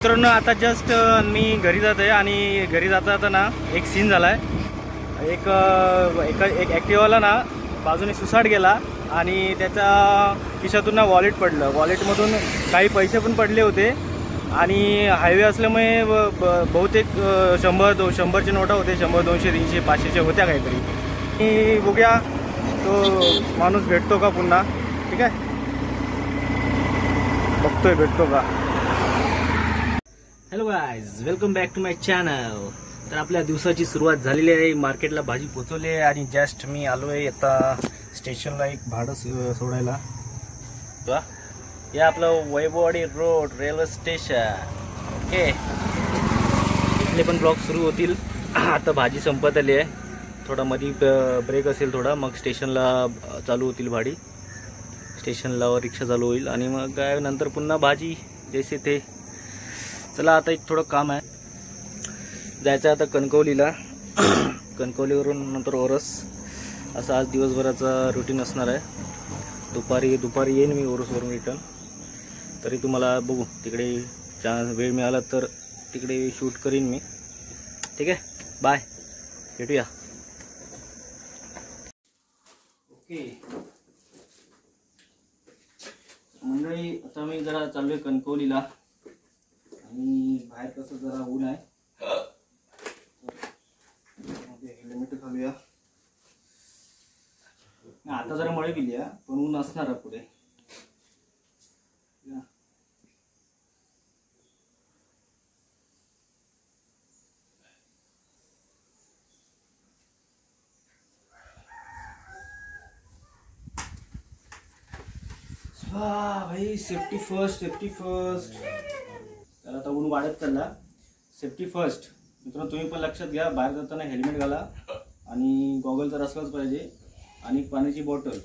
मित्रांनो आता जस्ट मी घरी जात आहे आणि घरी जाता जाताना एक सीन झाला आहे। एक ॲक्टिवाला ना बाजूने सुसाट गेला आणि त्याच्या खिशातून ना वॉलेट पडलं। वॉलेटमधून काही पैसे पण पडले होते आणि हायवे असल्यामुळे बहुतेक 100-200चे नोटा होते, 100, 200, 300, 500चे होत्या काहीतरी। मी बघूया तो माणूस भेटतो का पुन्हा। ठीक आहे, बघतोय भेटतो का। Hello guys, welcome back to my channel. तर आपल्या दिवसाची सुरुवात झालेली आहे। मार्केटला भाजी पोहोचवली आहे आणि जस्ट मी आलो आहे आता स्टेशनला एक भाडं सोडायला। हे आपलं Vaibhavwadi road railway station. Okay, इथले पण ब्लॉग सुरू होतील। आता भाजी संपत आली आहे, थोडा मध्ये ब्रेक असेल थोडा, मग स्टेशनला चालू होतील भाडी। स्टेशनला रिक्षा चालू होईल आणि मग काय नंतर पुन्हा भाजी जैसे ते। चला आता एक थोडं काम आहे, जायचं आता कणकवलीला। कणकवलीवरून नंतर ओरस, असं आज दिवसभराचा रुटीन असणार आहे। दुपारी येईन मी ओरसवरून रिटर्न। तरी तुम्हाला बघू तिकडे वेळ मिळाला तर तिकडे शूट करीन मी। ठीक आहे, बाय, भेटूया। ओके मंडळी, आता मी जरा चाललोय कणकवलीला आणि बाहेर कसं जरा ऊन आहे, हेल्मेट घालूया। आता जरा मळे गेली आहे पण ऊन असणार आहे पुढे। भाई सेफ्टी फर्स्ट, सेफ्टी फर्स्ट। तर आता ऊन वाढत चालला, सेफ्टी फर्स्ट। मित्रांनो तुम्ही पण लक्षात घ्या, बाहेर जाताना हेल्मेट घाला आणि गॉगल तर असलाच पाहिजे आणि पाण्याची बॉटल।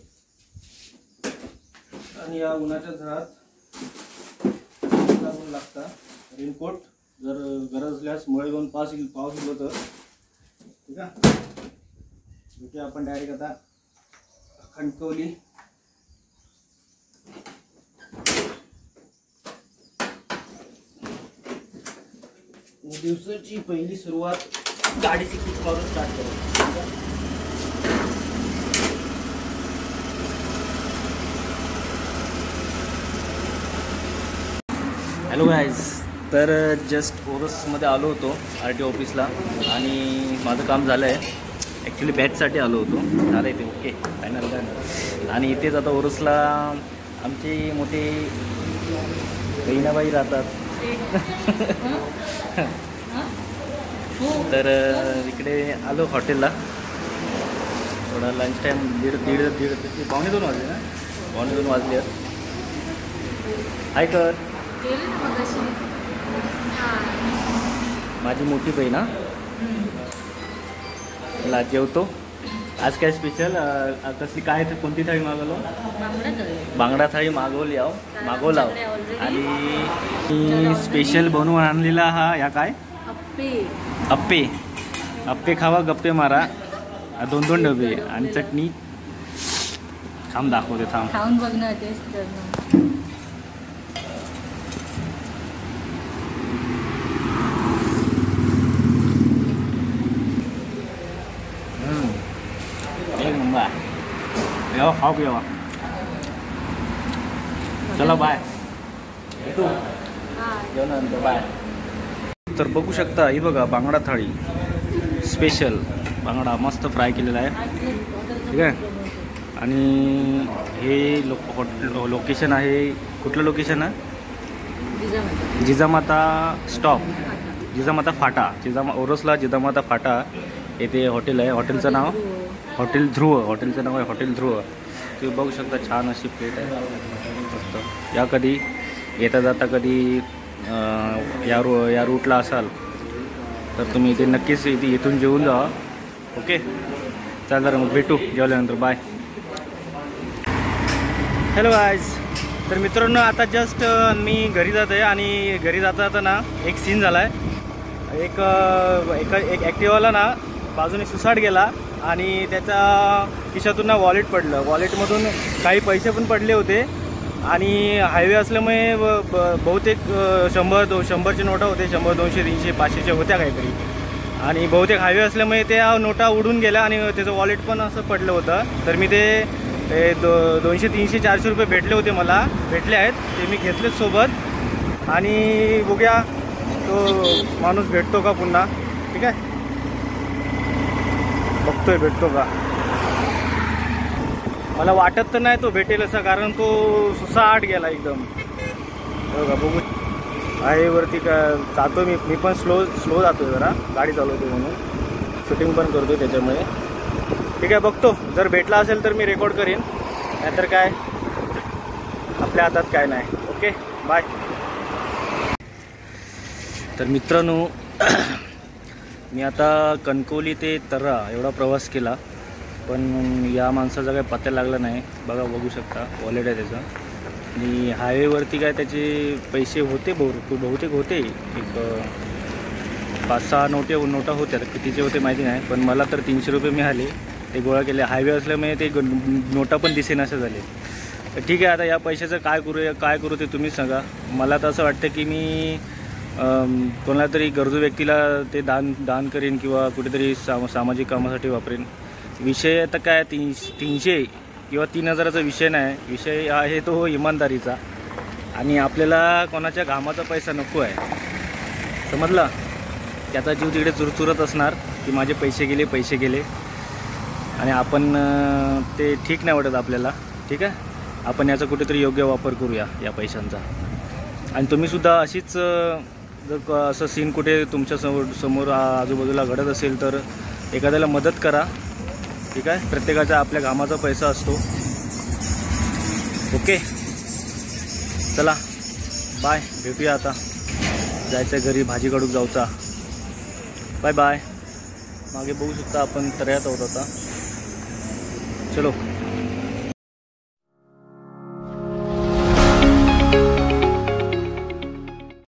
आणि या उन्हाच्या झळात ऊन लागता, रेनकोट जर गरज असल्यास मळे घेऊन पाऊस येईल तर। ठीक आहे, भेटूया आपण डायरेक्ट आता कणकवली। दिवसाची पहिली सुरुवात गाडीची किक मारून स्टार्ट करू। हॅलो गाईज, तर जस्ट ओरसमध्ये आलो होतो RTO ऑफिसला आणि माझं काम झालं आहे। ॲक्च्युली बॅचसाठी आलो होतो, झालं आहे ते ओके फायनल झालं। आणि इथेच आता ओरसला आमचे मोठे बहिणाबाई राहतात। तर इकडे आलो हॉटेलला, थोडा लंच टाईम दीड 1:45 वाजले ना, 1:45 वाजले। हाय कर, माझी मोठी बहीण ना, मला जेवतो। आज काय स्पेशल कसली काय कोणती थाळी मागवलो? बांगडा थाळी मागवली मागवला। आणि स्पेशल बनवून आणलेला हा या काय अप्पे खावा गप्पे मारा, 2 डबे आणि चटणी। थांब दाखवते, थांब खाऊन बघ ना, टेस्ट कर ना। एक नंबर, जेव्हा खाऊ जेव्हा। चला बाय, भेटू जेवणानंतर, बाय। तर बघू शकता, ही बघा बांगडा थाळी स्पेशल बांगडा मस्त फ्राय केलेला आहे। ठीक आहे, आणि हे लोकेशन आहे, कुठलं लोकेशन आहे? जिजामाता स्टॉप, जिजामाता फाटा, ओरसला जिजामाता फाटा येथे हॉटेल आहे। हॉटेलचं नाव हॉटेल ध्रुव, हॉटेलचं नाव आहे हॉटेल ध्रुव। तुम्ही बघू शकता, छान अशी प्लेट आहे मस्त। या कधी येता जाता कधी या रूटला असाल तर तुम्ही इथे नक्कीच इथून जेवून जा। ओके, चालेल मग भेटू जेवल्यानंतर, बाय। हॅलो गाईज, तर मित्रांनो आता जस्ट मी घरी जात आहे आणि घरी जाता जाताना एक सीन झाला आहे। एक ॲक्टिवाला ना बाजूने सुसाट गेला आणि त्याच्या खिशातून ना वॉलेट पडलं। वॉलेटमधून काही पैसे पण पडले होते आणि हायवे असल्यामुळे बहुतेक 100चे नोटा होते, 100, 200, 300, 500चे होत्या काहीतरी. आणि बहुतेक हायवे असल्यामुळे त्या नोटा उडून गेल्या आणि त्याचं वॉलेट पण असं पडलं होतं. तर मी ते 200, 300, 400 रुपये भेटले होते, मला भेटले आहेत, ते मी घेतलेच सोबत. आणि बघूया तो माणूस भेटतो का पुन्हा. ठीक आहे, बघतोय भेटतो का. मला वाटत तर नाही तो भेटेल असं, कारण तो सुसाट गेला एकदम. बघा बघू हायवेवरती का जातो मी पण स्लो जातो, जरा गाडी चालवतो म्हणून, शूटिंग पण करतो त्याच्यामुळे. ठीक आहे, बघतो जर भेटला असेल तर मी रेकॉर्ड करीन, नाहीतर काय आपल्या हातात काय नाही. Okay, bye. तर मित्रांनो, मी आता कणकवली ते तर्रा एवढा प्रवास केला, पण या माणसाचा काही पत्ता लागला नाही. बघा, बघू शकता वॉलेट आहे त्याचा. आणि हायवेवरती काय त्याचे पैसे होते, बहुतेक होते, एक 5-6 नोटा होत्या. कितीचे होते माहिती नाही, पण मला तर 300 रुपये मिळाले, ते गोळा केले. हायवे असल्यामुळे ते नोटा पण दिसेनासे झाले. तर ठीक आहे, आता या पैशाचं काय करू ते तुम्हीच सांगा. मला तर असं वाटतं की मी कोणाला तरी गरजू व्यक्तीला ते दान करेन किंवा कुठेतरी सामाजिक कामासाठी वापरेन. विषय आता काय 300 किंवा 3000चा विषय नाही, विषय आहे तो इमानदारीचा. आणि आपल्याला कोणाच्या घामाचा पैसा नको आहे, समजला. त्याचा जीव तिकडे चुरचुरत असणार की माझे पैसे गेले, आणि आपण ते ठीक नाही वाटत आपल्याला. ठीक आहे, आपण याचा कुठेतरी योग्य वापर करूया या पैशांचा. आणि तुम्हीसुद्धा अशीच जर असं सीन कुठे तुमच्या समोर आजूबाजूला घडत असेल तर एखाद्याला मदत करा. ठीक आहे, प्रत्येकाचा आपल्या घामाचा पैसा असतो. ओके, चला बाय, भेटूया. आता जायचं घरी, भाजी काढून जाऊचा. Bye bye. मागे बघू शकता आपण तर्यात आहोत आता. चलो.